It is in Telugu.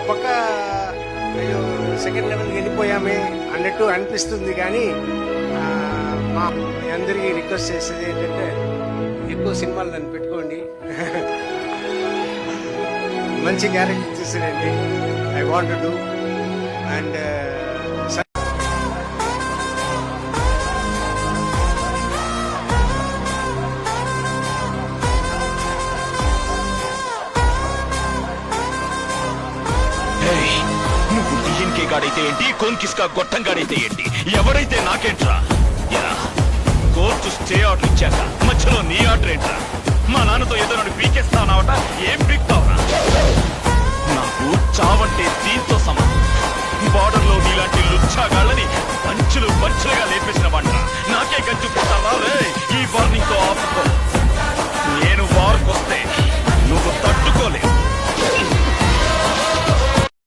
పక్క అయ్యో సెకండ్ లెవెల్కి వెళ్ళిపోయామే అన్నట్టు అనిపిస్తుంది. కానీ మా అందరికీ రిక్వెస్ట్ చేసేది ఏంటంటే ఎక్కువ సినిమాలు నన్ను పెట్టుకోండి. మంచి క్యారెక్టర్ తీసిరండి. ఐ వాంట్ డూ అండ్ నువ్వు డిఎన్కే గాడైతే ఏంటి, కోన్కిస్కా గొట్టం గాడైతే ఏంటి, ఎవరైతే నాకేంట్రా? కోర్టు స్టే ఆర్డర్ ఇచ్చాక మధ్యలో నీ ఆర్డర్ ఏంట్రా? మా నాన్నతో ఏదో నన్ను పీకేస్తావట, ఏం పీక్తావురా? నాకు చావంటే దీంతో సమానం. బార్డర్ లో నీలాంటి లుచ్చాగాళ్ళని పంచులుగా లేపేసి